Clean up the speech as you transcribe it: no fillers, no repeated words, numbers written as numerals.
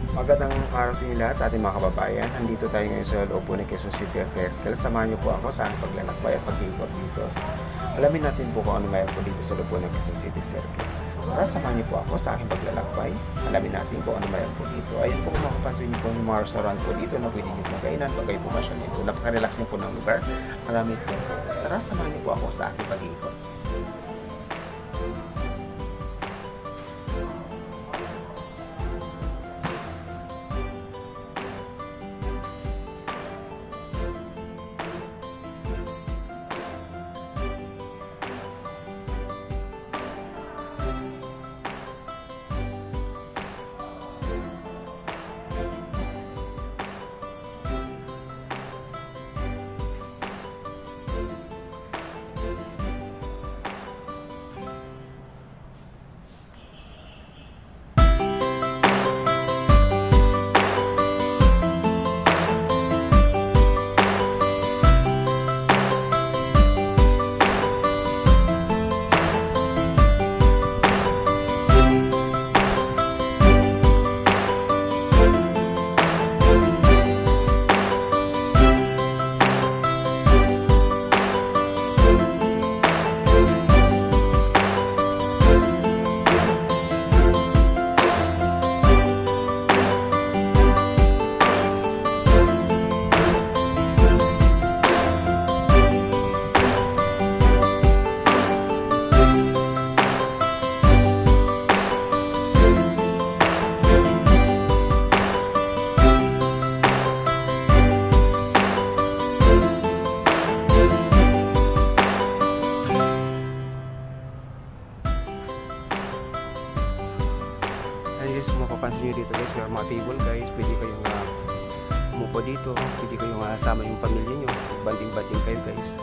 Magandang araw sa inyo lahat sa ating mga kababayan. Nandito tayo ngayon sa loob po ng Quezon City Circle. Samahan niyo po ako sa aking paglalakbay at pag-ikot dito. Alamin natin po kung ano mayroon po dito sa loob po ng Quezon City Circle. Tara, samahan niyo po ako sa aking paglalakbay. Alamin natin kung ano mayroon po dito. Ayan po, kung makapansin niyo po yung mga restaurant po dito na pwede niyo magkainan pag kayo po masyal nito. Napaka-relaxing po ng lugar. Marami po. Tara, samahan niyo po ako sa aking pag-ikot. Ay guys, kung mapapansin nyo dito guys, may mga table guys, pwede kayong umupo dito, pwede kayong sama yung pamilya nyo, banding-banding kayo guys.